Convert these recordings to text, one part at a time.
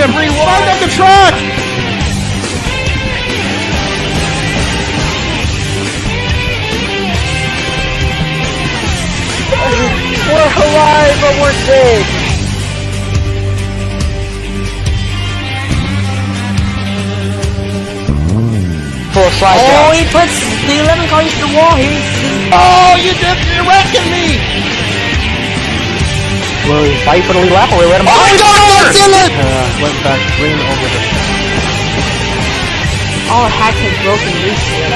him! Rewind up the track! We're alive, but we're safe! Full slide Oh, he puts the 11 car into the wall here. Oh, you're wrecking me! Will he fight for the lead lap or we let him Oh my god, that's in it! went back green over the... All hacks has broken loose here.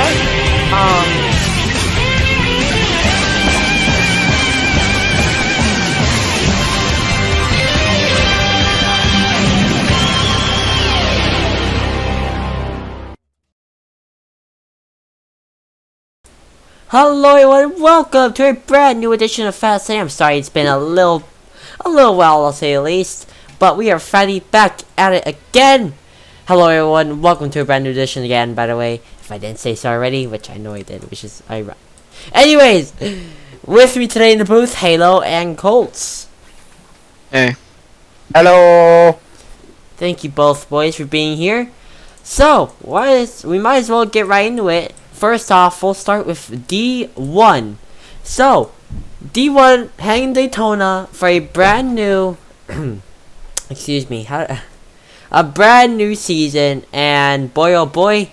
Hello everyone, welcome to a brand new edition of Fast Lane. I'm sorry it's been a little while, I'll say the least, but we are finally back at it again. Hello everyone, welcome to a brand new edition again, by the way, if I didn't say so already, which I know I did, which is ironic. Anyways, with me today in the booth, Halo and Colts. Hey. Hello! Thank you both boys for being here. So, we might as well get right into it. First off, we'll start with D1. So, D1 hanging Daytona for a brand new, excuse me, a brand new season, and boy oh boy,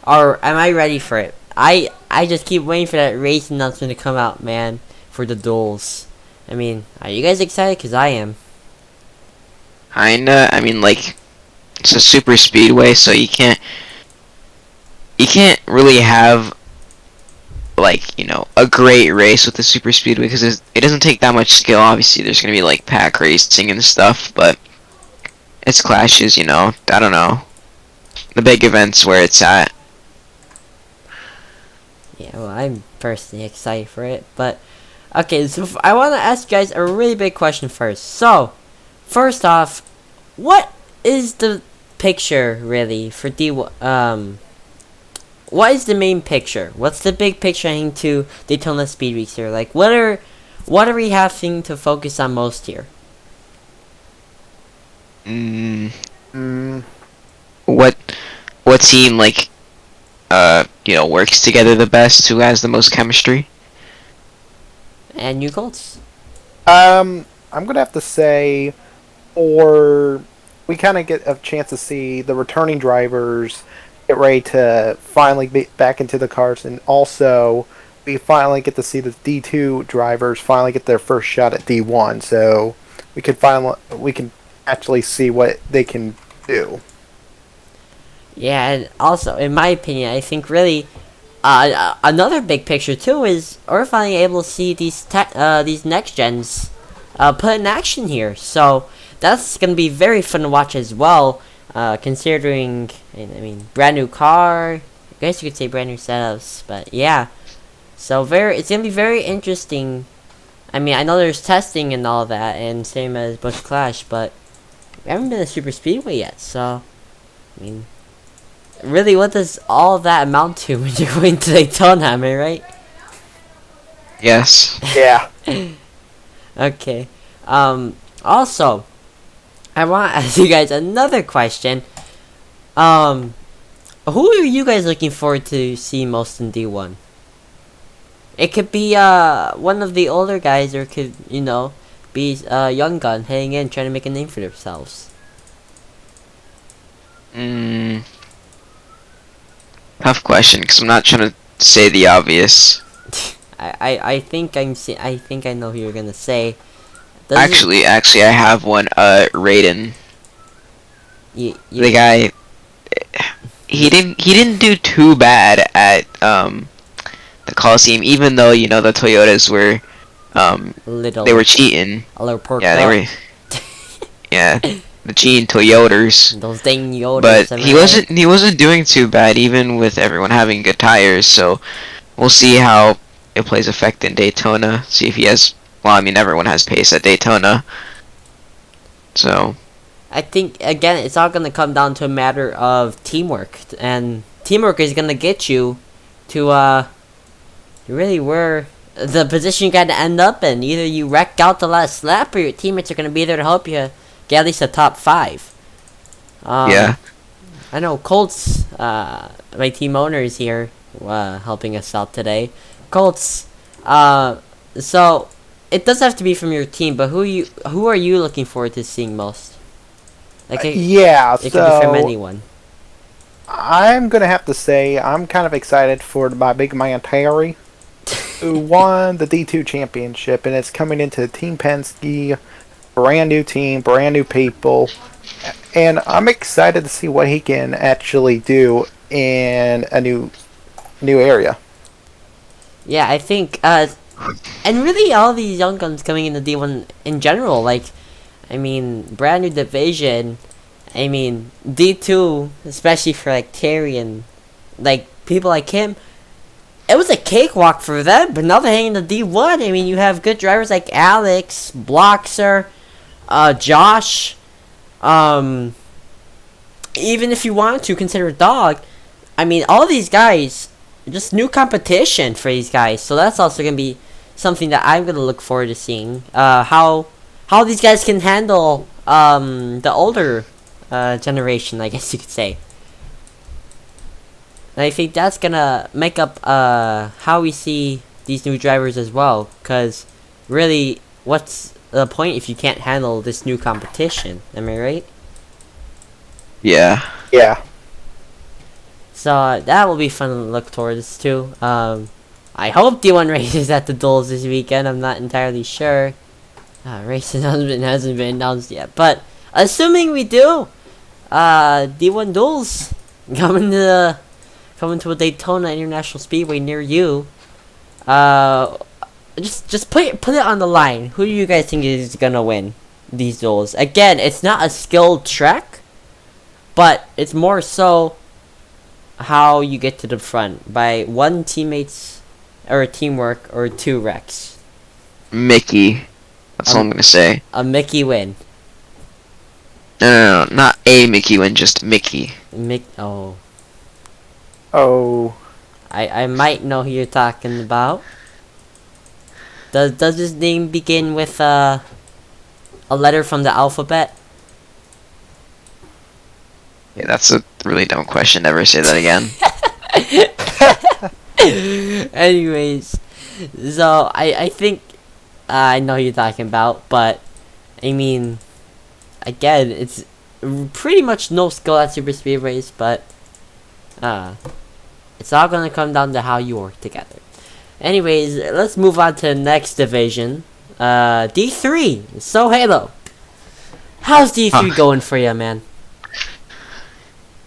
am I ready for it. I just keep waiting for that race announcement to come out, man, for the duels. I mean, are you guys excited? Because I am. Kinda. I mean, like, it's a super speedway, so you can't really have, like, you know, a great race with the super speedway because it doesn't take that much skill. Obviously, there's gonna be like pack racing and stuff, but it's clashes, you know. I don't know, the big events where it's at. Yeah, well, I'm personally excited for it, but okay. So I want to ask you guys a really big question first. So, first off, what is the picture really for D1? What is the main picture? What's the big picture heading to Daytona Speed Weeks here? Like, what are we having to focus on most here? What team, like, you know, works together the best? Who has the most chemistry? And you, Colts? I'm gonna have to say, we kind of get a chance to see the returning drivers get ready to finally be back into the cars, and also we finally get to see the D2 drivers finally get their first shot at D1, so we can actually see what they can do. Yeah, and also, in my opinion, I think really another big picture too is we're finally able to see these next gens put in action here. So that's gonna be very fun to watch as well. Considering, I mean, brand new car, I guess you could say brand new setups, but yeah. So it's gonna be very interesting. I mean, I know there's testing and all that, and same as Busch Clash, but we haven't been to Super Speedway yet, so, I mean, really, what does all of that amount to when you're going to Daytona, am I right? Yes. Yeah. Okay. Also, I want to ask you guys another question. Who are you guys looking forward to see most in D1? It could be one of the older guys, or it could, you know, be a young gun heading in trying to make a name for themselves. Tough question, because I'm not trying to say the obvious. I think I know who you're gonna say. Actually, I have one. Raiden. The guy. He didn't do too bad at the Coliseum, even though, you know, the Toyotas were they were cheating. A little pork Yeah, they were. Yeah, the cheating Toyotas. Those dang Yodas. But he wasn't doing too bad, even with everyone having good tires. So we'll see how it plays effect in Daytona. See if he has. Well, I mean, everyone has pace at Daytona. So I think, again, it's all going to come down to a matter of teamwork. And teamwork is going to get you to, really where the position you got to end up in. Either you wreck out the last lap, or your teammates are going to be there to help you get at least a top 5. Yeah. I know Colts, my team owner is here, helping us out today. Colts, so it does have to be from your team, but who are you looking forward to seeing most? Like Yeah, it could be from so anyone. I'm gonna have to say I'm kind of excited for my big man Terry, who won the D2 championship, and it's coming into Team Penske, brand new team, brand new people, and I'm excited to see what he can actually do in a new area. Yeah, I think, and really all these young guns coming into D1 in general, like, I mean, brand new division. I mean, D2, especially for like Terry and like people like him, it was a cakewalk for them. But now they're hanging the D1. I mean, you have good drivers like Alex, Bloxer, Josh. Even if you want to consider Dog, I mean, all these guys, just new competition for these guys. So that's also gonna be something that I'm gonna look forward to seeing. How these guys can handle the older generation, I guess you could say. And I think that's gonna make up how we see these new drivers as well. Cause really, what's the point if you can't handle this new competition? Am I right? Yeah. Yeah. So that will be fun to look towards too. I hope D1 races at the duels this weekend. I'm not entirely sure. Race announcement hasn't been announced yet, but assuming we do, D1 duels coming to a Daytona International Speedway near you. Just put it on the line. Who do you guys think is gonna win these duels? Again, it's not a skilled track, but it's more so how you get to the front by one teammates or teamwork or two wrecks. Mickey. That's all I'm gonna say. A Mickey win. No, not a Mickey win, just Mickey. Oh. Oh. I might know who you're talking about. Does his name begin with a letter from the alphabet? Yeah, that's a really dumb question. Never say that again. Anyways, so I think I know who you're talking about, but I mean, again, it's pretty much no skill at super speedways, but it's all gonna come down to how you work together. Anyways, let's move on to the next division, D3. So Halo, how's D3 going for you, man?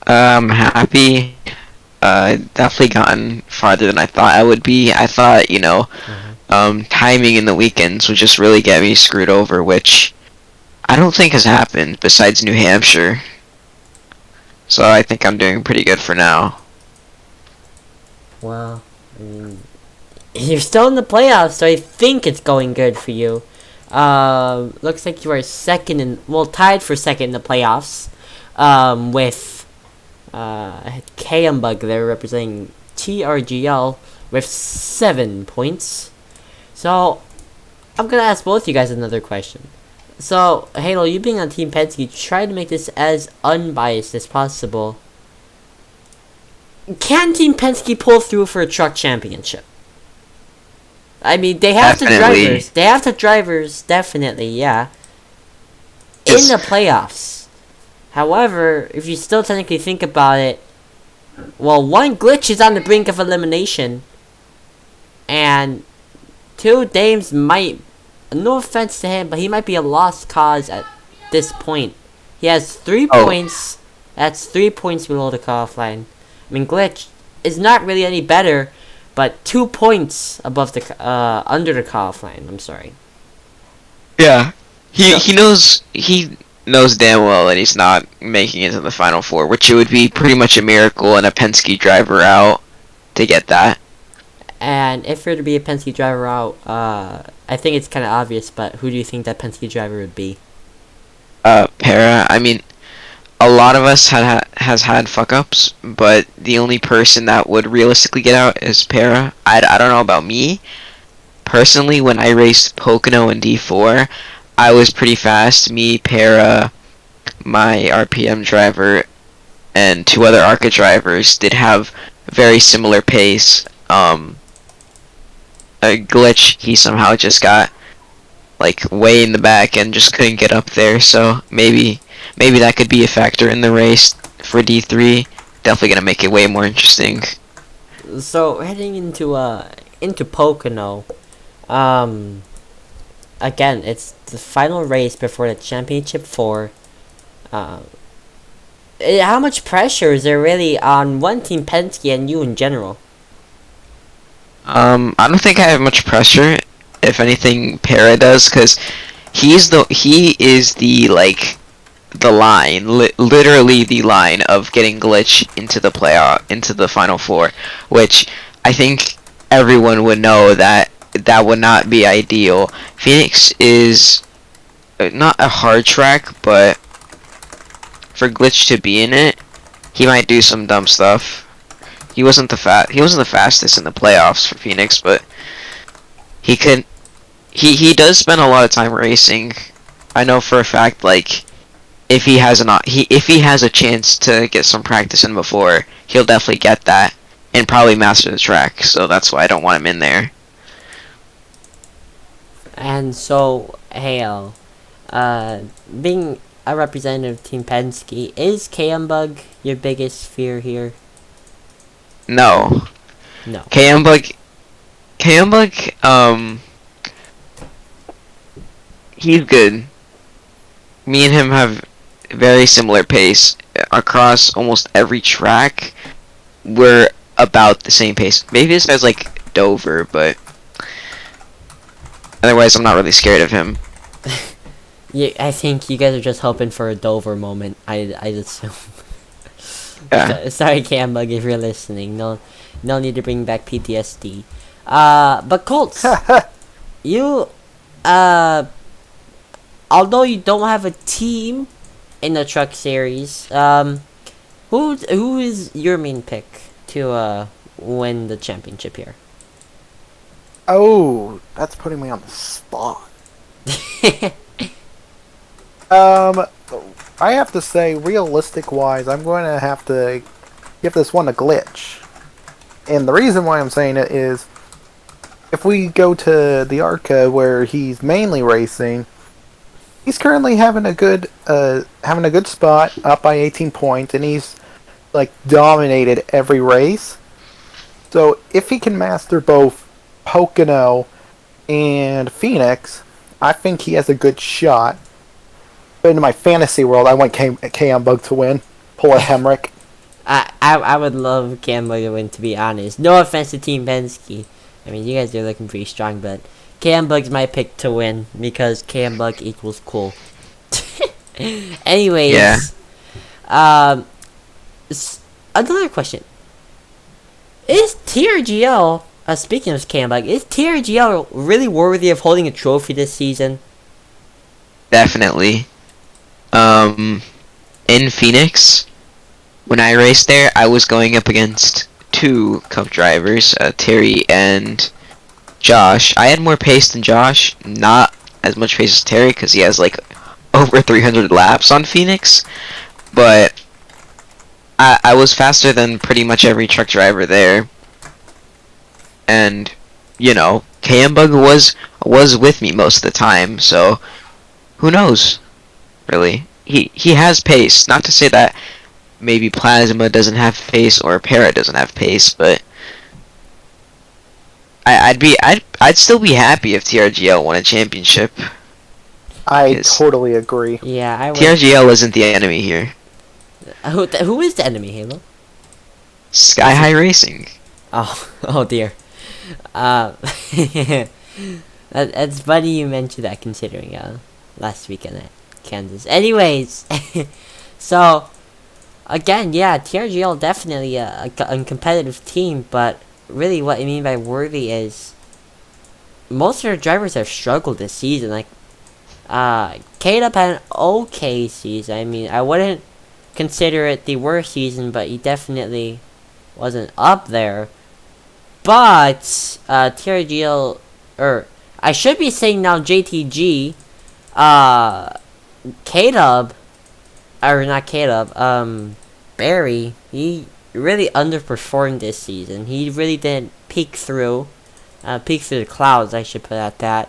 I'm happy. Definitely gotten farther than I thought I would be. I thought, timing in the weekends would just really get me screwed over, which I don't think has happened besides New Hampshire. So I think I'm doing pretty good for now. Well, I mean, you're still in the playoffs, so I think it's going good for you. Looks like you are tied for second in the playoffs, with Kambug there representing TRGL with 7 points. So I'm gonna ask both you guys another question. So Halo, you being on Team Penske, try to make this as unbiased as possible. Can Team Penske pull through for a truck championship? I mean, they have Definitely. the drivers. They have the drivers, definitely, yeah. In Yes. the playoffs. However, if you still technically think about it, well, one glitch is on the brink of elimination, and two Dames might, no offense to him, but he might be a lost cause at this point. He has 3 points. That's 3 points below the cutoff line. I mean, glitch is not really any better, but 2 points above the under the cutoff line. I'm sorry. Yeah. He knows damn well that he's not making it to the Final Four, which it would be pretty much a miracle and a Penske driver out to get that. And if you're to be a Penske driver out, I think it's kind of obvious, but who do you think that Penske driver would be? Para. I mean, a lot of us has had fuck ups, but the only person that would realistically get out is Para. I don't know about me. Personally, when I raced Pocono in D4, I was pretty fast. Me, Para, my RPM driver and 2 other ARCA drivers did have very similar pace. A glitch, he somehow just got like way in the back and just couldn't get up there, so maybe that could be a factor in the race for D3. Definitely gonna make it way more interesting. So heading into Pocono, again, it's the final race before the Championship 4. How much pressure is there really on one team, Penske, and you in general? I don't think I have much pressure. If anything, Para does, because he is the literally the line of getting glitch into the final 4, which I think everyone would know that would not be ideal. Phoenix is not a hard track, but for glitch to be in it, he might do some dumb stuff. He wasn't the fastest in the playoffs for Phoenix, but he does spend a lot of time racing. I know for a fact, like, if he has a chance to get some practice in before, he'll definitely get that and probably master the track. So that's why I don't want him in there. And so, Hale, being a representative of Team Penske, is KM Bug your biggest fear here? No. KM Bug, he's good. Me and him have very similar pace across almost every track. We're about the same pace. Maybe this guy's like Dover, but otherwise I'm not really scared of him. Yeah, I think you guys are just hoping for a Dover moment. I assume. Yeah. Sorry, Cambug, if you're listening. No need to bring back PTSD. But Colts, you, although you don't have a team in the truck series, who is your main pick to win the championship here? Oh, that's putting me on the spot. I have to say, realistic-wise, I'm going to have to give this one a glitch. And the reason why I'm saying it is, if we go to the ARCA where he's mainly racing, he's currently having a good spot, up by 18 points, and he's like dominated every race. So if he can master both Pocono and Phoenix, I think he has a good shot. But in my fantasy world, I want KM Bug to win. Pull a Hemrick. I would love Cam Bug to win, to be honest. No offense to Team Penske. I mean, you guys are looking pretty strong, but Cam Bug's my pick to win because Cam Bug equals cool. Anyways, yeah. Another question. Is TRGL, speaking of Cam Bug, is TRGL really worthy of holding a trophy this season? Definitely. In Phoenix, when I raced there, I was going up against 2 Cup drivers, Terry and Josh. I had more pace than Josh, not as much pace as Terry, because he has like over 300 laps on Phoenix, but I was faster than pretty much every truck driver there. And, you know, KM Bug was with me most of the time, so who knows, really. He has pace. Not to say that maybe Plasma doesn't have pace or Para doesn't have pace, but I'd still be happy if TRGL won a championship. I totally agree. Yeah, I would. TRGL isn't the enemy here. Who is the enemy, Halo? Sky High Racing. Oh dear. That's funny you mentioned that, considering last weekend at Kansas. Anyways, so again, yeah, TRGL definitely a competitive team, but really what I mean by worthy is most of their drivers have struggled this season. Like, K-Dub had an okay season. I mean, I wouldn't consider it the worst season, but he definitely wasn't up there. But TRGL, or I should be saying now JTG, K-Dub or not Caleb, Barry, he really underperformed this season. He really didn't peek through the clouds, I should put it at that.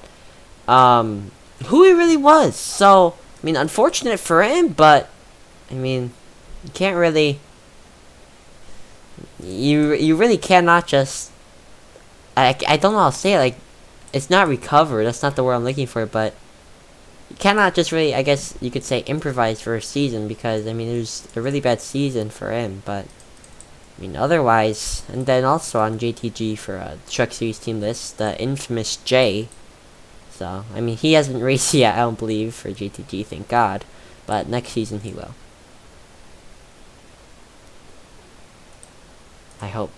Who he really was. So, I mean, unfortunate for him, but, I mean, you can't really, you really cannot just, I don't know how to say it, like, it's not recover, that's not the word I'm looking for, but you cannot just really, I guess you could say, improvise for a season, because, I mean, it was a really bad season for him, but, I mean, otherwise, and then also on JTG for Truck Series team list, the infamous J. So, I mean, he hasn't raced yet, I don't believe, for JTG, thank God, but next season he will. I hope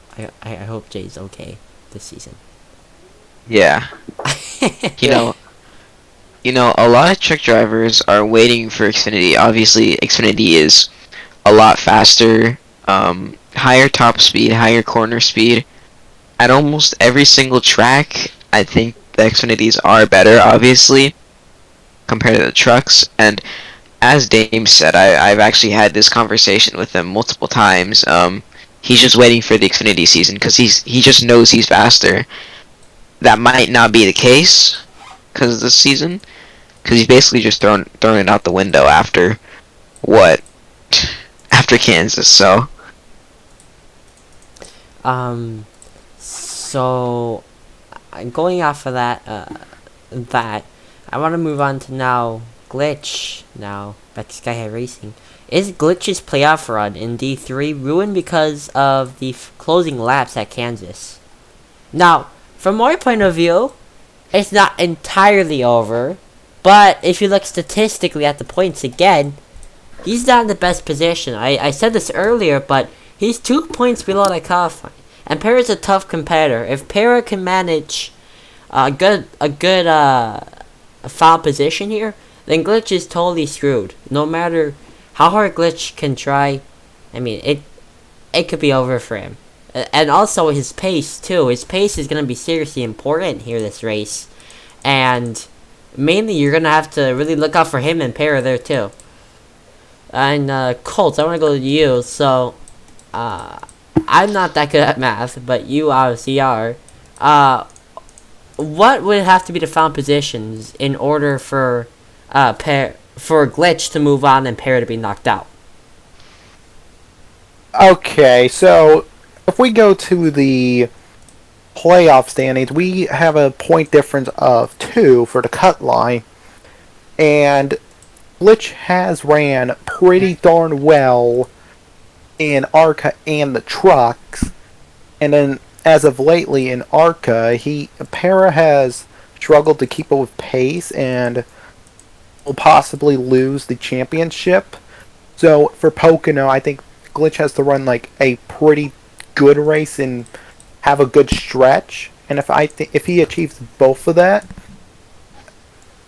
Jay's okay this season. Yeah. You know, a lot of truck drivers are waiting for Xfinity. Obviously, Xfinity is a lot faster, higher top speed, higher corner speed. At almost every single track, I think the Xfinities are better, obviously, compared to the trucks. And as Dame said, I've actually had this conversation with him multiple times. He's just waiting for the Xfinity season because he just knows he's faster. That might not be the case because of this season, because he's basically just thrown it out the window after after Kansas. So so going off of that I want to move on to now Glitch. Now back to Sky High Racing. Is Glitch's playoff run in D3 ruined because of the closing laps at Kansas? Now, from my point of view, it's not entirely over, but if you look statistically at the points again, he's not in the best position. I said this earlier, but he's 2 points below that qualifying. And Pera's a tough competitor. If Pera can manage a good foul position here, then Glitch is totally screwed. No matter how hard Glitch can try, I mean, it could be over for him. And also his pace, too. His pace is going to be seriously important here this race. And mainly you're going to have to really look out for him and Pera there, too. And, Colts, I want to go to you. So, I'm not that good at math, but you obviously are. What would have to be the found positions in order for Glitch to move on and Pera to be knocked out? Okay, so if we go to the playoff standings, we have a point difference of 2 for the cut line, and Glitch has ran pretty darn well in ARCA and the trucks, and then as of lately in ARCA, Pera has struggled to keep up with pace and will possibly lose the championship. So for Pocono, I think Glitch has to run like a pretty good race and have a good stretch. And if he achieves both of that,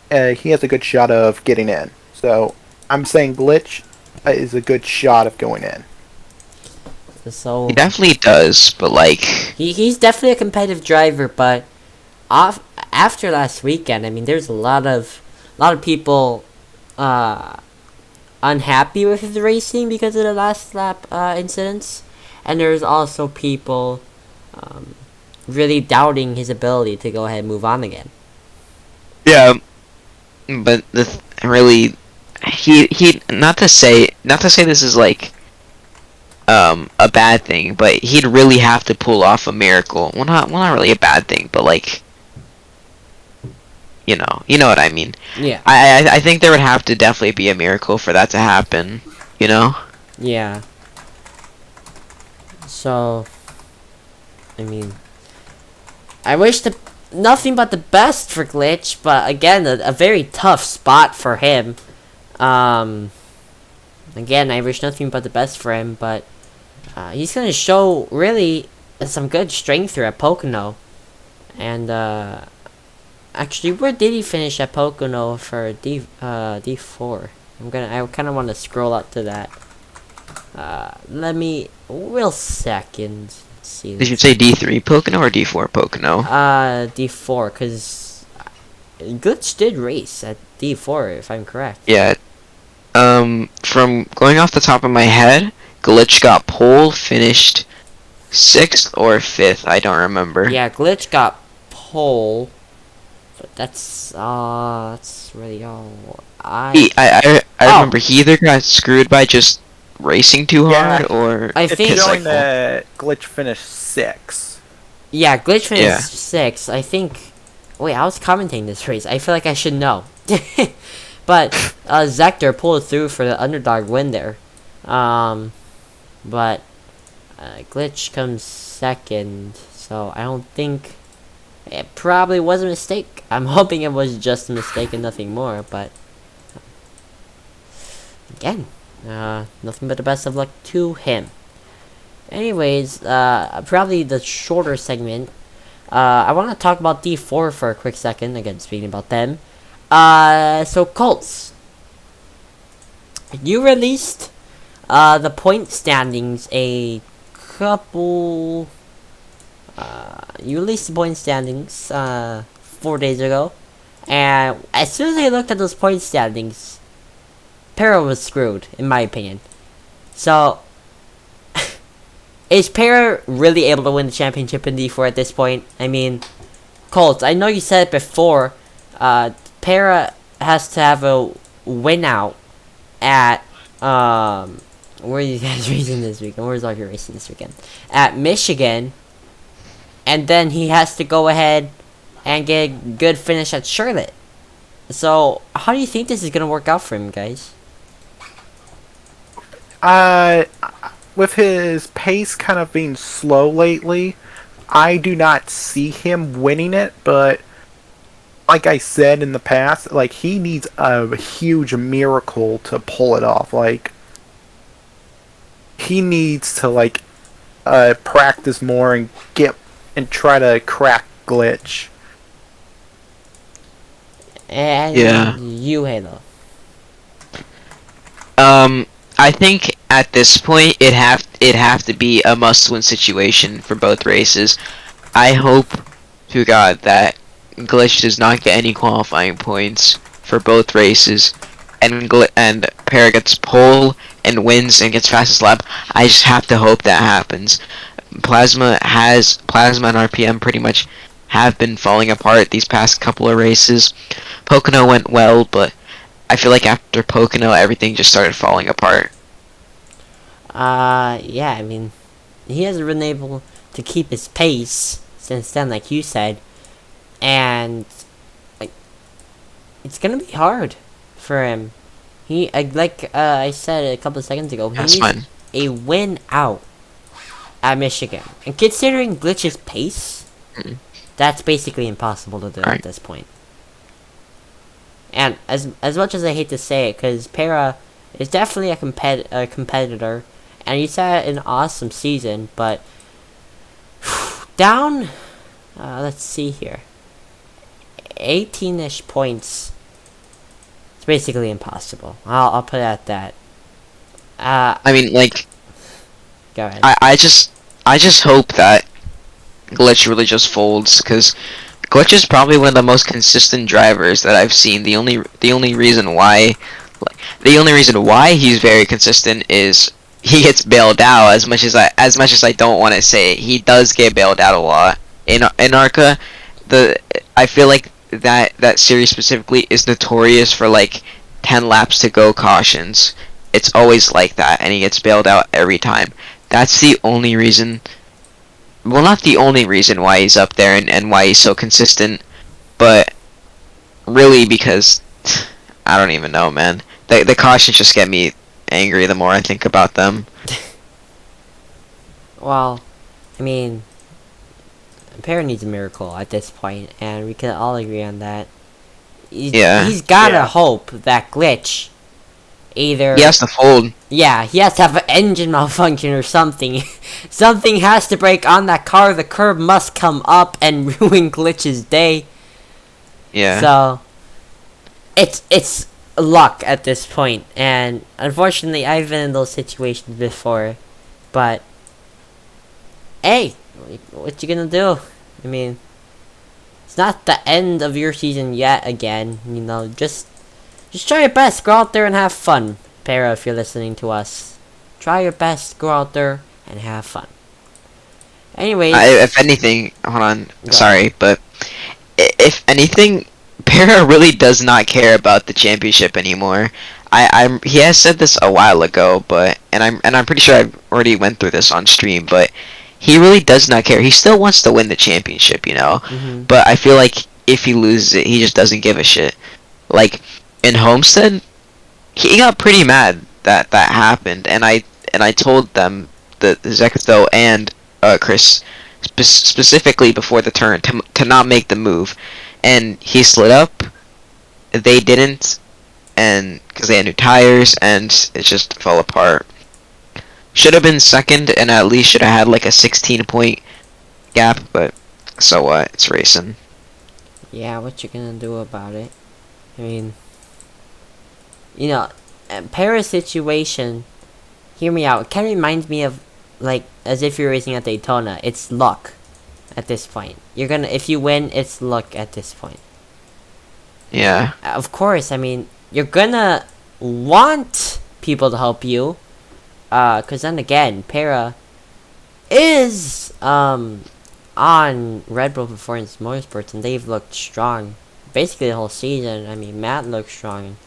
he has a good shot of getting in. So I'm saying Glitch is a good shot of going in. So he definitely does, but like he's definitely a competitive driver, but after last weekend, I mean, there's a lot of people unhappy with his racing because of the last lap incidents, and there's also people really doubting his ability to go ahead and move on again. Yeah, but really, he not to say this is like a bad thing, but he'd really have to pull off a miracle. Well, not really a bad thing, but like, you know what I mean. Yeah. I think there would have to definitely be a miracle for that to happen. You know. Yeah. So, I mean, I wish nothing but the best for Glitch, but again, a very tough spot for him. Again, I wish nothing but the best for him, but he's going to show really some good strength here at Pocono. And actually, where did he finish at Pocono for D4? I kind of want to scroll up to that. Real second. Let's see. Did you say D3 Pocono or D4 Pocono? D4, because Glitch did race at D4, if I'm correct. Yeah. From going off the top of my head, Glitch got pole, finished 6th or 5th. I don't remember. Yeah, Glitch got pole, but that's really all. I remember he either got screwed by just racing too Yeah. hard, or I It's think showing that Glitch finished 6. yeah, Glitch finished Yeah. 6th. I think. Wait, I was commentating this race. I feel like I should know. But Zector pulled through for the underdog win there. But Glitch comes 2nd, so I don't think it probably was a mistake. I'm hoping it was just a mistake and nothing more. But again, nothing but the best of luck to him. Anyways, probably the shorter segment. I want to talk about D4 for a quick second. Again, speaking about them. So Colts, you released the point standings a couple. You released the point standings 4 days ago, and as soon as I looked at those point standings, Para was screwed, in my opinion. So, is Para really able to win the championship in D4 at this point? I mean, Colts, I know you said it before. Para has to have a win out at where are you guys racing this weekend? Where's all your racing this weekend? At Michigan, and then he has to go ahead and get a good finish at Charlotte. So how do you think this is gonna work out for him, guys? With his pace kind of being slow lately, I do not see him winning it, but like I said in the past, like, he needs a huge miracle to pull it off. Like, he needs to, like, practice more and try to crack Glitch. And Yeah. you, Halo. I think at this point it'd have to be a must-win situation for both races. I hope to God that Glitch does not get any qualifying points for both races, and Para gets pole and wins and gets fastest lap. I just have to hope that happens. Plasma and RPM pretty much have been falling apart these past couple of races. Pocono went well, but I feel like after Pocono everything just started falling apart. Yeah, I mean, he hasn't been able to keep his pace since then, like you said. And like, it's gonna be hard for him. I said a couple of seconds ago, he That's needs fine. a win out at Michigan. And considering Glitch's pace, that's basically impossible to do Right. at this point. And as much as I hate to say it, because Para is definitely a competitor, and he's had an awesome season, but down. Let's see here. 18-ish points. It's basically impossible. I'll put it at that. I mean, like, Go ahead. I just hope that Glitch really just folds, because Glitch is probably one of the most consistent drivers that I've seen. The only reason why he's very consistent is he gets bailed out. As much as I don't want to say it, he does get bailed out a lot. In ARCA, I feel like that series specifically is notorious for like 10 laps to go cautions. It's always like that, and he gets bailed out every time. That's the only reason. Well, not the only reason why he's up there and why he's so consistent, but really because I don't even know, man. The cautions just get me angry the more I think about them. Well, I mean, Para needs a miracle at this point, and we can all agree on that. He's gotta hope that Glitch either... He has to fold. Yeah, he has to have an engine malfunction or something. Something has to break on that car. The curb must come up and ruin Glitch's day. Yeah. So, it's luck at this point, and unfortunately, I've been in those situations before. But hey, what you gonna do? I mean, it's not the end of your season yet. Again, you know, just try your best. Go out there and have fun. Para, if you're listening to us, try your best. Go out there and have fun. Anyways, if anything, hold on. Go Sorry, but if anything, Para really does not care about the championship anymore. He has said this a while ago, but I'm pretty sure I've already went through this on stream, but he really does not care. He still wants to win the championship, you know. Mhm. But I feel like if he loses it, he just doesn't give a shit. Like in Homestead, he got pretty mad that that happened, and I told them, the Zekatho and Chris specifically before the turn to not make the move, and he slid up. They didn't, and because they had new tires, and it just fell apart. Should have been second, and at least should have had like a 16-point gap, but so what? It's racing. Yeah, what you gonna do about it? I mean, you know, Para's situation, hear me out, it kind of reminds me of, like, as if you're racing at Daytona. It's luck at this point. You're gonna, if you win, it's luck at this point. Yeah. Of course, I mean, you're gonna want people to help you, cause then again, Para is, on Red Bull Performance Motorsports, and they've looked strong basically the whole season. I mean, Matt looks strong.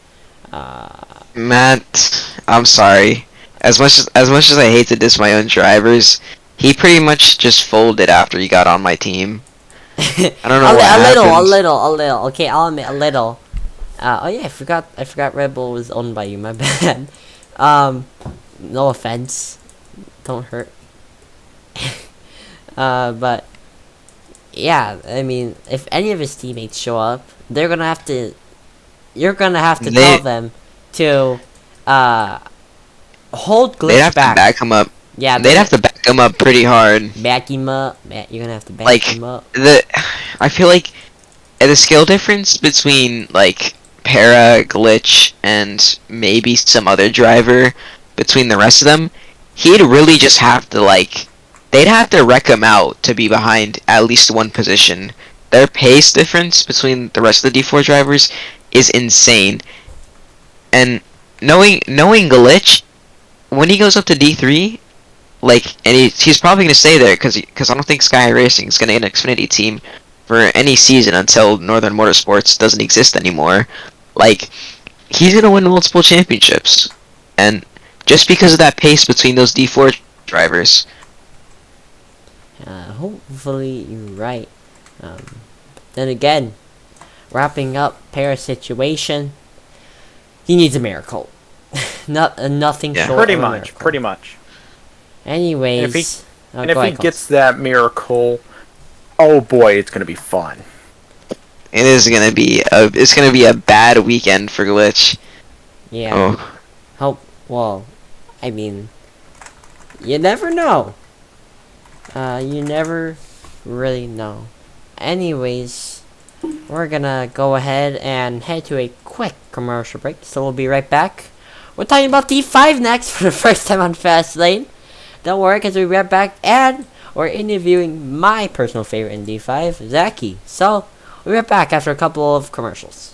Matt, I'm sorry. As much as I hate to diss my own drivers, he pretty much just folded after he got on my team. I don't know what happened. A little. Okay, I'll admit a little. Oh yeah, I forgot Red Bull was owned by you. My bad. No offense. Don't hurt. But yeah, I mean, if any of his teammates show up, they're gonna have to. You're gonna have to tell them to hold Glitch They'd have back. to back him up. Yeah, they'd have to back him up pretty hard. back him up. You're gonna have to back Like him up. I feel like the skill difference between like Para, Glitch, and maybe some other driver between the rest of them, he'd really just have to like. They'd have to wreck him out to be behind at least one position. Their pace difference between the rest of the D4 drivers is insane. And knowing Glitch, when he goes up to D3, like, and he's probably gonna stay there because I don't think Sky Racing is gonna get an Xfinity team for any season until Northern Motorsports doesn't exist anymore. Like, he's gonna win multiple championships, and just because of that pace between those D4 drivers. Hopefully you're right. Then again, wrapping up Para's situation, he needs a miracle. Nothing Yeah. short Pretty of a much, miracle. pretty much. Anyways, And if he gets that miracle, oh boy, it's gonna be fun. It is gonna be a bad weekend for Glitch. yeah, Oh, well, I mean, you never know. You never really know. Anyways, we're gonna go ahead and head to a quick commercial break, so we'll be right back. We're talking about D5 next for the first time on Fastlane. Don't worry, because we'll be right back, and we're interviewing my personal favorite in D5, Zaki. So, we'll be right back after a couple of commercials.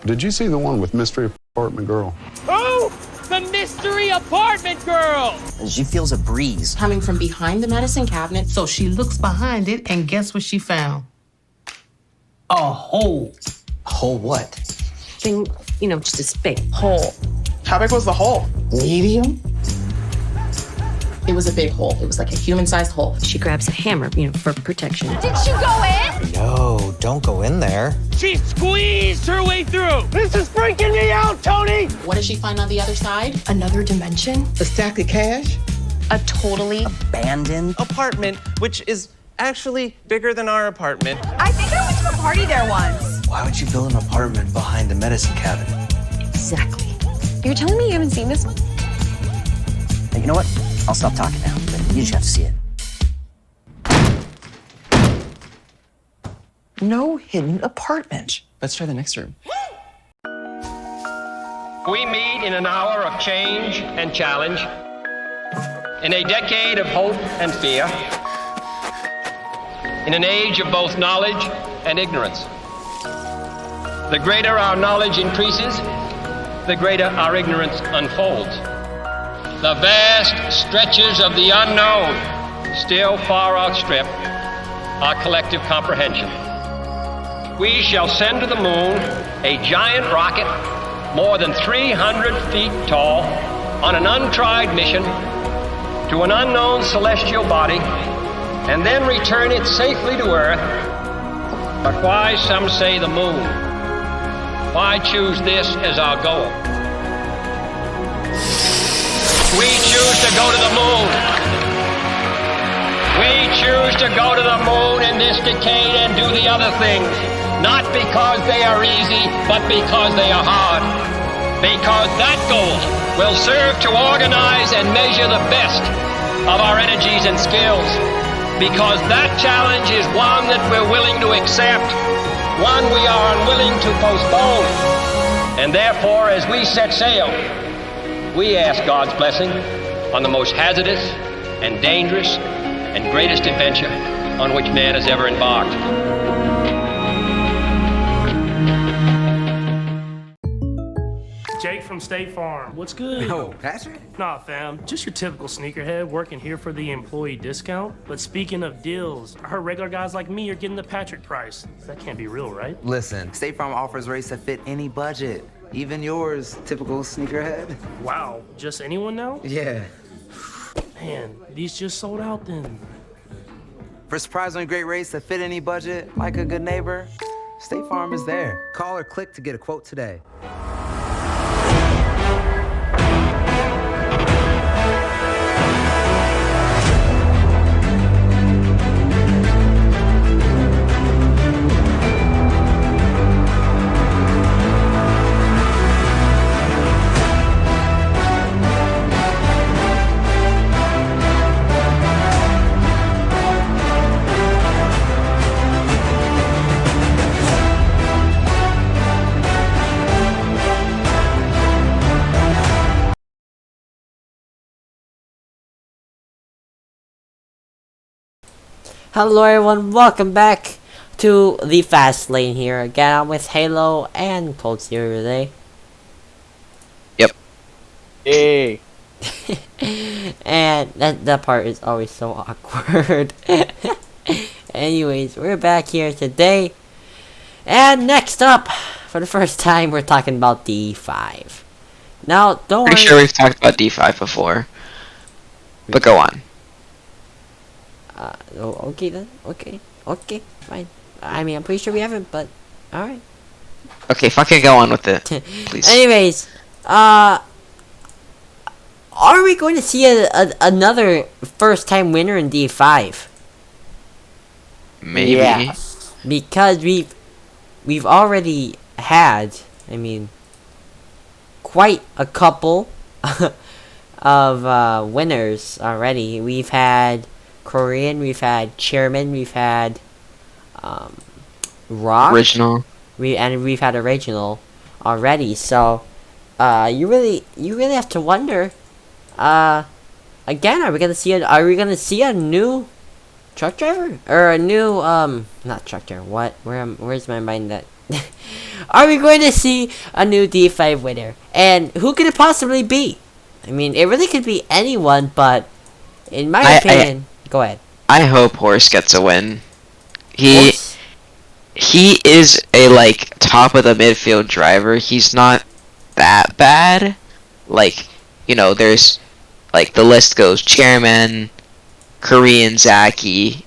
Did you see the one with Mystery Apartment Girl? Who? The mystery apartment girl! She feels a breeze coming from behind the medicine cabinet. So she looks behind it, and guess what she found? A hole. Hole what? Thing, just this big hole. How big was the hole? Medium? It was a big hole. It was like a human-sized hole. She grabs a hammer, for protection. Did she go in? No, don't go in there. She squeezed her way through. This is freaking me out, Tony. What did she find on the other side? Another dimension? A stack of cash? A totally Abandoned apartment, which is actually bigger than our apartment. I think I went to a party there once. Why would you build an apartment behind the medicine cabinet? Exactly. You're telling me you haven't seen this one? Hey, you know what? I'll stop talking now. You just have to see it. No hidden apartment. Let's try the next room. We meet in an hour of change and challenge, in a decade of hope and fear, in an age of both knowledge and ignorance. The greater our knowledge increases, the greater our ignorance unfolds. The vast stretches of the unknown still far outstrip our collective comprehension. We shall send to the moon a giant rocket more than 300 feet tall on an untried mission to an unknown celestial body and then return it safely to Earth. But why, some say, the moon? Why choose this as our goal? We choose to go to the moon. We choose to go to the moon in this decade and do the other things, not because they are easy, but because they are hard. Because that goal will serve to organize and measure the best of our energies and skills. Because that challenge is one that we're willing to accept, one we are unwilling to postpone. And therefore, as we set sail, we ask God's blessing on the most hazardous and dangerous and greatest adventure on which man has ever embarked. Jake from State Farm. What's good? Oh, Patrick? Nah, fam. Just your typical sneakerhead working here for the employee discount. But speaking of deals, I heard regular guys like me are getting the Patrick price. That can't be real, right? Listen, State Farm offers rates that fit any budget. Even yours, typical sneakerhead. Wow. Just anyone now? Yeah. Man, these just sold out then. For surprisingly great rates that fit any budget, like a good neighbor, State Farm is there. Call or click to get a quote today. Hello everyone, welcome back to the Fast Lane here. Again, I'm with Halo and Cold Zero today. Yep. Hey. And that part is always so awkward. Anyways, we're back here today. And next up, for the first time, we're talking about D5. Now, don't worry. Pretty sure we've talked about D5 before. But go on. Okay then. Okay, fine. I mean, I'm pretty sure we haven't, but alright. Okay, fucking go on with it, please. Anyways, are we going to see another first-time winner in D5? Maybe. Yes. Because we've already had, I mean, quite a couple of winners already. We've had Korean, we've had Chairman, we've had Rock, Original. We've had Original already. So you really have to wonder. Again, are we gonna see a new truck driver or a new not truck driver? What? Where's my mind at? Are we going to see a new D5 winner? And who could it possibly be? I mean, it really could be anyone, but in my opinion. Go ahead. I hope Horse gets a win. He Horse? is a top of the midfield driver. He's not that bad. There's like the list goes Chairman, Korean, Zaki,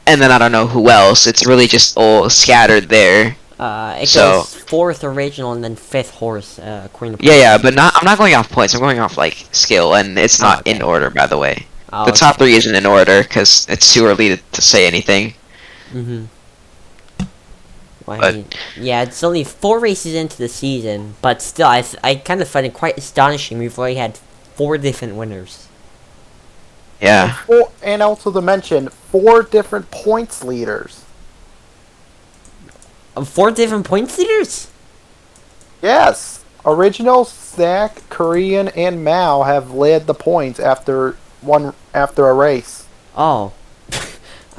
and then I don't know who else. It's really just all scattered there. It goes 4th original and then 5th horse, according to Yeah, but I'm not going off points. I'm going off like skill, and it's not in order, by the way. The top 3 isn't in order because it's too early to say anything. Well, I mean, yeah, it's only 4 races into the season, but still, I kind of find it quite astonishing. We've already had 4 different winners. Yeah. And also to mention, 4 different points leaders. 4 different points leaders? Yes. Original, Zach, Korean, and Mao have led the points after a race. Oh.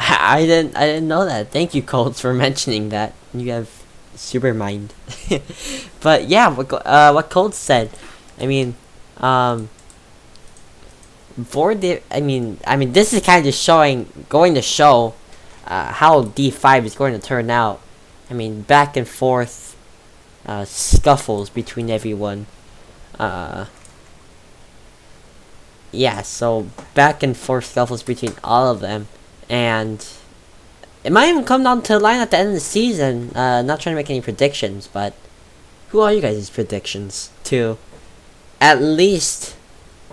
I didn't know that. Thank you, Colts, for mentioning that. You have super mind. But yeah, what Colts said. I mean, this is kind of just going to show how D5 is going to turn out. I mean, back and forth scuffles between everyone. Yeah, so back and forth scuffles between all of them. And it might even come down to the line at the end of the season. Not trying to make any predictions, but who are you guys' predictions to at least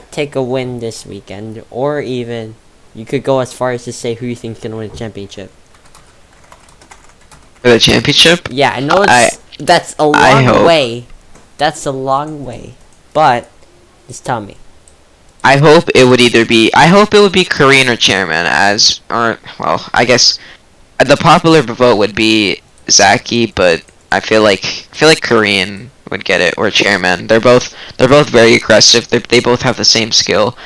take a win this weekend? Or even, you could go as far as to say who you think is going to win the championship. For the championship? Yeah, I know that's a long way. That's a long way. But, just tell me. I hope it would be Korean or Chairman, I guess the popular vote would be Zaki, but I feel like Korean would get it, or Chairman. They're both very aggressive. They both have the same skill.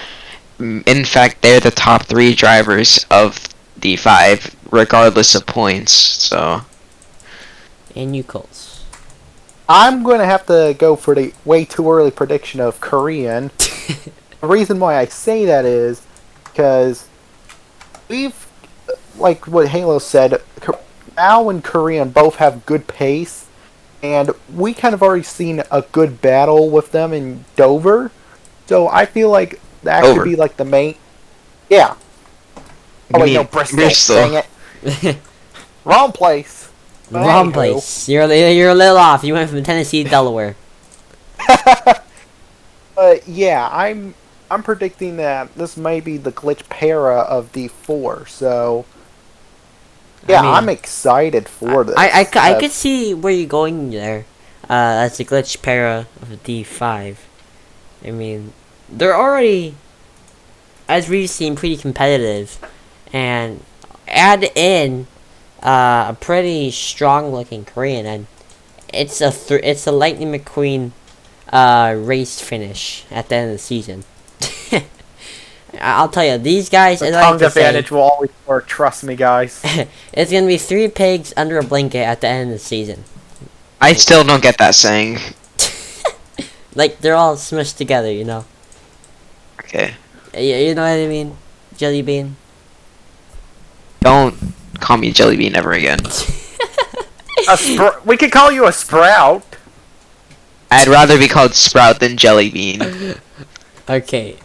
In fact, they're the top 3 drivers of D5, regardless of points. So. And you, Colts. I'm going to have to go for the way too early prediction of Korean. The reason why I say that is because like what Halo said, Al and Korean both have good pace, and we kind of already seen a good battle with them in Dover. So I feel like that could be like the main. Yeah. Oh wait, no, Bristol. Dang it. Wrong place. Wrong place. You're a little off. You went from Tennessee to Delaware. Yeah, I'm predicting that this may be the glitch para of D4. So yeah, I'm excited for this. I could see where you're going there. As the glitch para of D5. I mean, they're already, as we've seen, pretty competitive, and add in a pretty strong looking Korean, and it's a Lightning McQueen race finish at the end of the season. I'll tell you, these guys. The tongue advantage will always work. Trust me, guys. It's gonna be 3 pigs under a blanket at the end of the season. I still don't get that saying. Like they're all smushed together, you know. Okay. You know what I mean, Jelly Bean. Don't call me Jelly Bean ever again. We could call you a Sprout. I'd rather be called Sprout than Jelly Bean. Okay.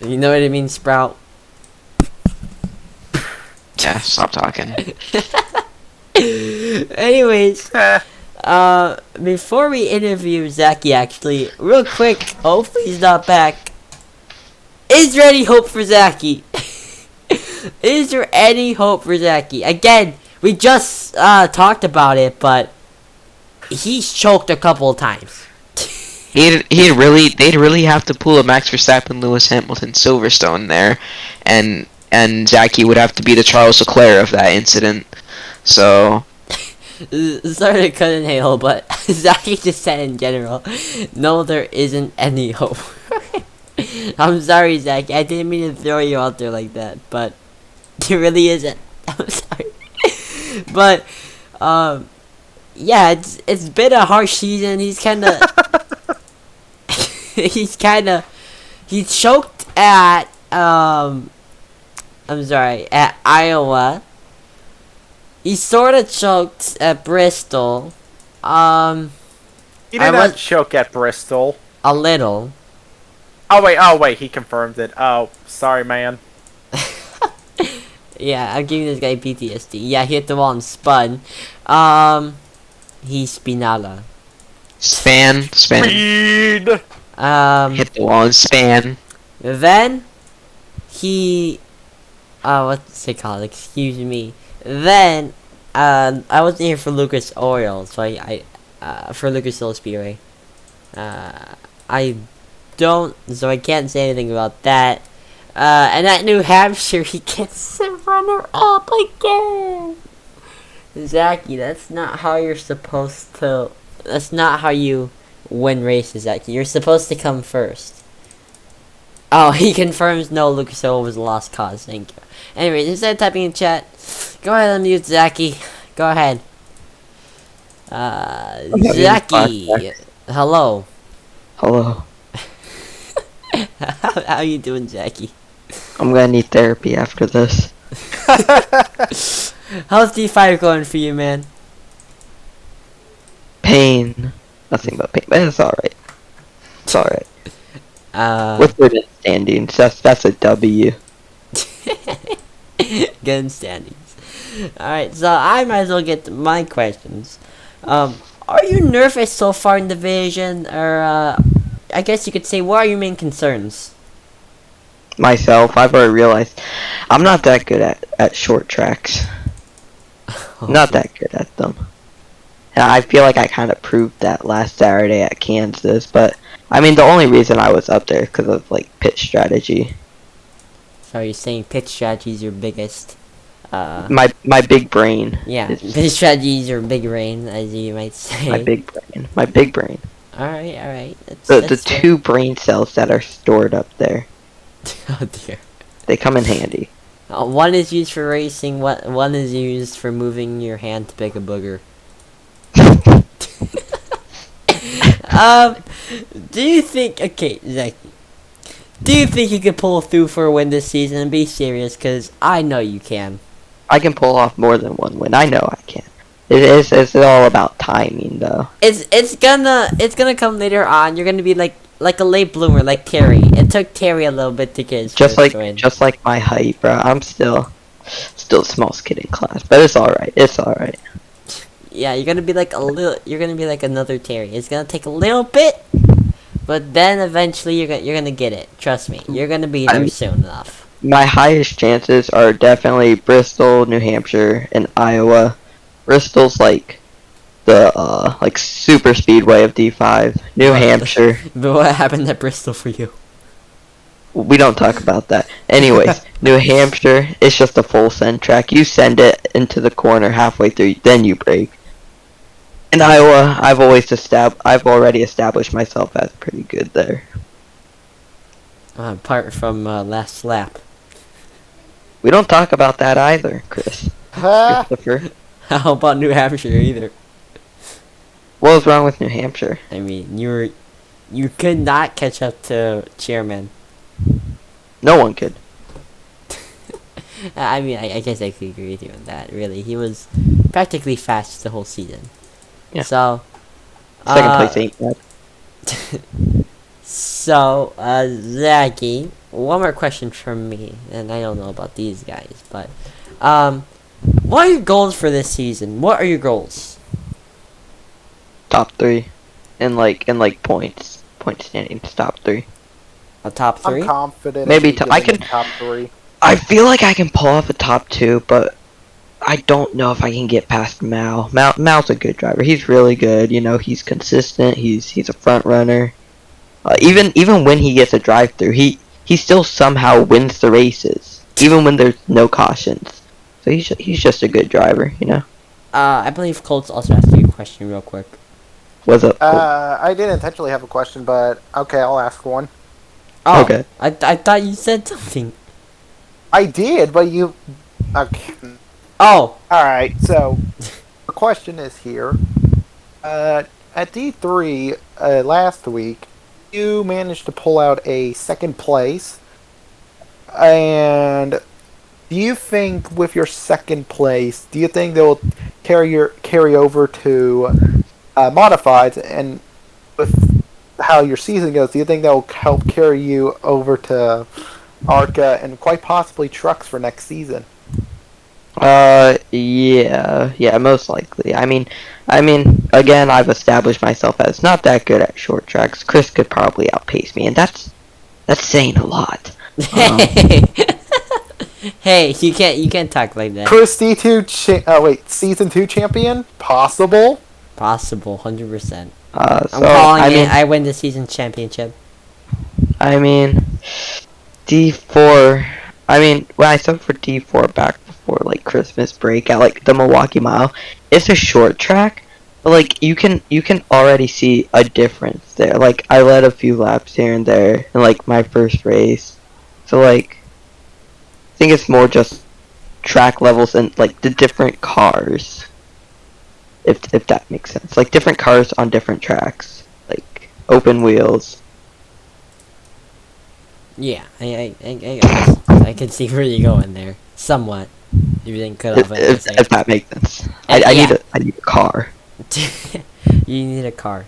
You know what I mean, Sprout? Yeah, stop talking. Anyways, before we interview Zaki, actually, real quick, hopefully he's not back. Is there any hope for Zaki? Is there any hope for Zaki? Again, we just talked about it, but he's choked a couple of times. They'd really have to pull a Max Verstappen, Lewis Hamilton, Silverstone there, and Zaki would have to be the Charles Leclerc of that incident. So. Sorry to cut in Halo, but Zaki just said in general, no, there isn't any hope. I'm sorry, Zaki. I didn't mean to throw you out there like that, but there really isn't. I'm sorry. But yeah, it's been a harsh season. He choked at at Iowa. He sort of choked at Bristol. He did not choke at Bristol. A little. Oh wait, he confirmed it. Oh, sorry, man. Yeah, I'm giving this guy PTSD. Yeah, he hit the wall and spun. He's Spinala. Span. Speed! Hit the wall and span. Then, he... what's it called? Excuse me. Then, I wasn't here for Lucas Oil, so for Lucas Oil Speedway. I can't say anything about that. And at New Hampshire, he gets the runner-up again! Zachy, that's not how you're supposed to... That's not how you win races, Zachy. You're supposed to come first. Oh, he confirms no, Lucas Oil was a lost cause. Thank you. Anyways, instead of typing in chat, go ahead and unmute Zachy. Go ahead. Zachy. Hello. Hello. How you doing, Zachy? I'm gonna need therapy after this. How's D5 going for you, man? Pain. Nothing but pain. But it's alright. It's alright. With good standings, that's a W. Good standings. Alright, so I might as well get to my questions. Are you nervous so far in the division? Or, I guess you could say, what are your main concerns? Myself, I've already realized I'm not that good at short tracks. Not that good at them. And I feel like I kind of proved that last Saturday at Kansas, but I mean the only reason I was up there is because of like pit strategy. So you're saying pit strategy is your biggest? My big brain. Yeah, pit strategy is your big brain, as you might say. My big brain. My big brain. Alright. The two brain cells that are stored up there. Oh dear. They come in handy. One is used for racing, one is used for moving your hand to pick a booger. Do you think, okay, Zachy, do you think you could pull through for a win this season? And be serious, because I know you can. I can pull off more than one win. I know I can. It's all about timing, though. It's gonna come later on. You're gonna be like a late bloomer, like Terry. It took Terry a little bit to get his first win. Just like my height, bro. I'm still the smallest kid in class, but it's alright. It's alright. Yeah, you're gonna be like another Terry. It's gonna take a little bit, but then eventually you're gonna get it. Trust me, you're gonna be there soon enough. My highest chances are definitely Bristol, New Hampshire, and Iowa. Bristol's like the like super speedway of D5. New Hampshire. But what happened at Bristol for you? We don't talk about that. Anyways, New Hampshire, it's just a full send track. You send it into the corner halfway through, then you brake. In Iowa, I've already established myself as pretty good there. Apart from last lap. We don't talk about that either, Chris. Christopher. How about New Hampshire either? What was wrong with New Hampshire? I mean, you could not catch up to Chairman. No one could. I mean, I guess I could agree with you on that. Really, he was practically fast the whole season. Yeah. So, second place ain't bad. So, Zachy, one more question from me, and I don't know about these guys, but what are your goals for this season? What are your goals? Top 3, in like point standings. Top 3. A top 3? I'm confident. Maybe I can. Top 3. I feel like I can pull off a top 2, but I don't know if I can get past Mal. Mal's a good driver. He's really good. You know, he's consistent. He's a front runner. Even when he gets a drive through, he still somehow wins the races, even when there's no cautions. So he's just a good driver, you know. I believe Colts also asked you a question real quick. What's up? I didn't intentionally have a question, but okay, I'll ask one. Oh, okay. I thought you said something. I did, but you. Okay. Oh. All right. So the question is here. At D3 last week, you managed to pull out a second place, and do you think with your second place, do you think they'll carry over to modifieds? And with how your season goes, do you think that will help carry you over to ARCA and quite possibly trucks for next season? Yeah, most likely. I mean, again, I've established myself as not that good at short tracks. Chris could probably outpace me, and that's saying a lot. Hey, you can't talk like that. Chris D2 season 2 champion? Possible? Possible, 100%. I'm calling it. I win the season championship. I mean, D4. I mean, when I started for D4 back before like Christmas break at like the Milwaukee Mile, it's a short track, but like you can already see a difference there. Like I led a few laps here and there in like my first race, so like I think it's more just track levels and like the different cars. If that makes sense, like different cars on different tracks, like open wheels. Yeah, I can see where you're going there. Somewhat. You didn't cut off. If that makes sense. I need a car. You need a car.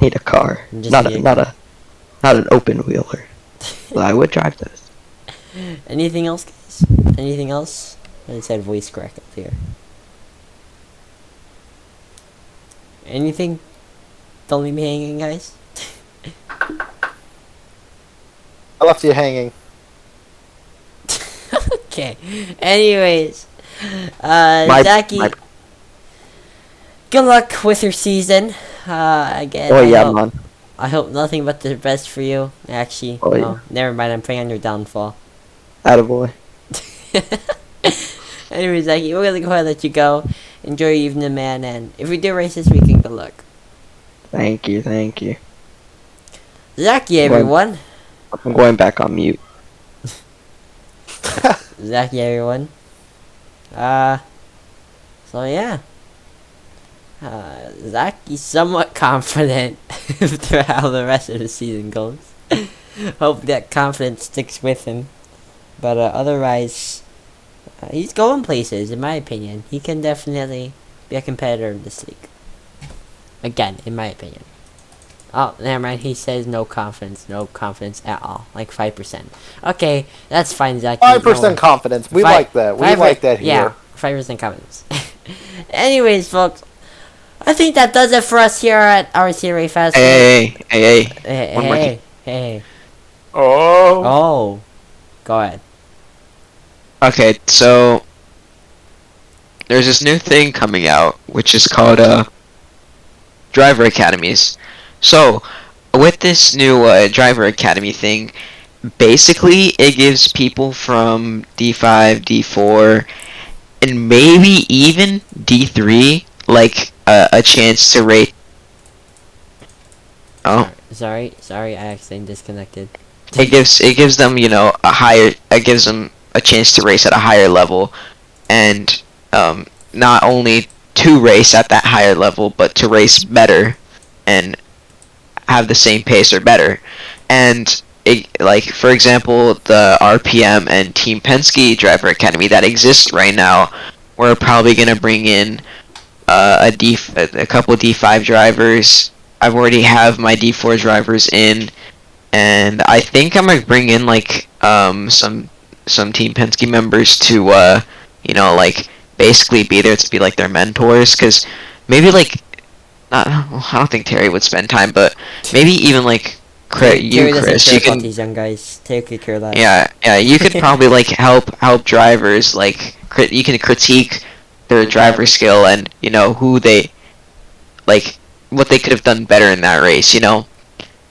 Need a car. Not an open wheeler. Well, I would drive those. Anything else, guys? Anything else? I said voice crack up here. Anything? Don't leave me hanging, guys. I left you hanging. Okay. Anyways, Zachy, good luck with your season. Again. Oh yeah, man. I hope nothing but the best for you. Actually, never mind. I'm praying on your downfall. Attaboy. Anyways, Zachy, we're gonna go ahead and let you go. Enjoy your evening, man. And if we do race this weekend, good luck. Thank you. Zachy, everyone. I'm going back on mute. Zachy, everyone. So yeah. Zachy's somewhat confident after how the rest of the season goes. Hope that confidence sticks with him. But otherwise, he's going places, in my opinion. He can definitely be a competitor in this league. Again, in my opinion. Oh, never mind. He says no confidence at all. Like 5%. Okay, that's fine, Zachy. 5% confidence. We like that. We like that here. Yeah, 5% confidence. Anyways, folks, I think that does it for us here at RSCRA Fast. Hey. Oh. Go ahead. Okay, so there's this new thing coming out, which is called Driver Academies. So, with this new Driver Academy thing, basically it gives people from D5, D4, and maybe even D3 like a chance to rate. Oh, sorry, I accidentally disconnected. It gives them, you know, it gives them a chance to race at a higher level, and not only to race at that higher level, but to race better and have the same pace or better. And like for example, the RPM and Team Penske Driver Academy that exists right now, we're probably gonna bring in a couple D5 drivers. I've already have my D4 drivers in, and I think I'm gonna bring in like some Team Penske members to you know, like basically be there to be like their mentors, because maybe like I don't think Terry would spend time, but maybe even like Chris, you can. These young guys take care of that. Yeah, you could probably like help drivers, like you can critique their driver skill and you know who they like, what they could have done better in that race, you know,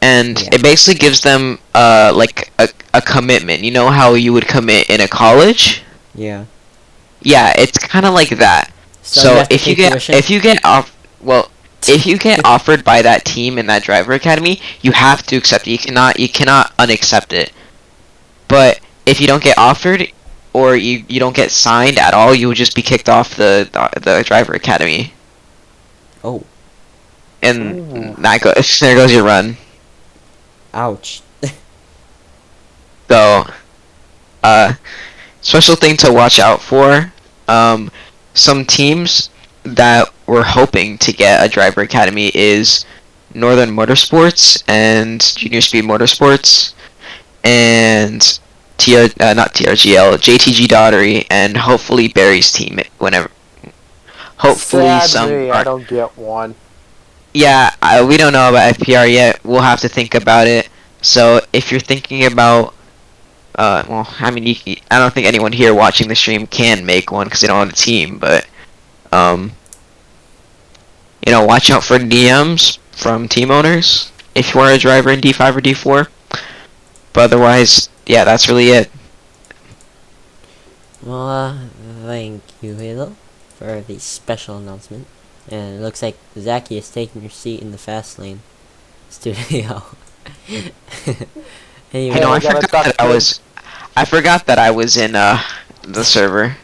and it basically gives them like a commitment. You know how you would commit in a college? Yeah, it's kind of like that. So if you get offered by that team in that driver academy, you have to accept it. You cannot unaccept it. But if you don't get offered, or you don't get signed at all, you will just be kicked off the driver academy. Oh. And there goes your run. Ouch. So, special thing to watch out for. Some teams that we're hoping to get a driver academy is Northern Motorsports and Junior Speed Motorsports and not TRGL, JTG Daughtery, and hopefully Barry's team whenever. Hopefully Sadly, I don't get one. Yeah, we don't know about FPR yet. We'll have to think about it. So if you're thinking about, well, I mean, I don't think anyone here watching the stream can make one because they don't have a team. But, you know, watch out for DMs from team owners if you are a driver in D5 or D4. But otherwise, yeah, that's really it. Well, thank you, Halo, for the special announcement. And it looks like Zachy is taking your seat in the fast lane studio. Anyway, You know, I forgot that I was in the server.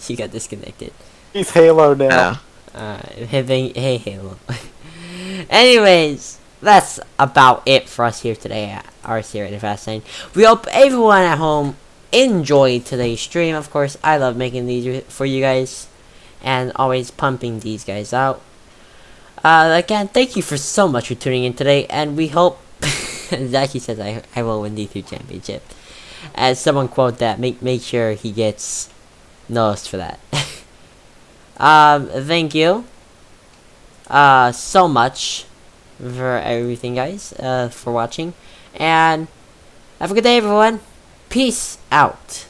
You got disconnected. He's Halo now. Hey Halo. Anyways, that's about it for us here today at RSCRA Fast Lane. We hope everyone at home enjoyed today's stream. Of course, I love making these for you guys and always pumping these guys out. Again, thank you for so much for tuning in today, and we hope Zachy says I will win D3 championship. As someone quote that, make sure he gets noticed for that. Thank you so much for everything, guys, for watching, and have a good day, everyone. Peace out.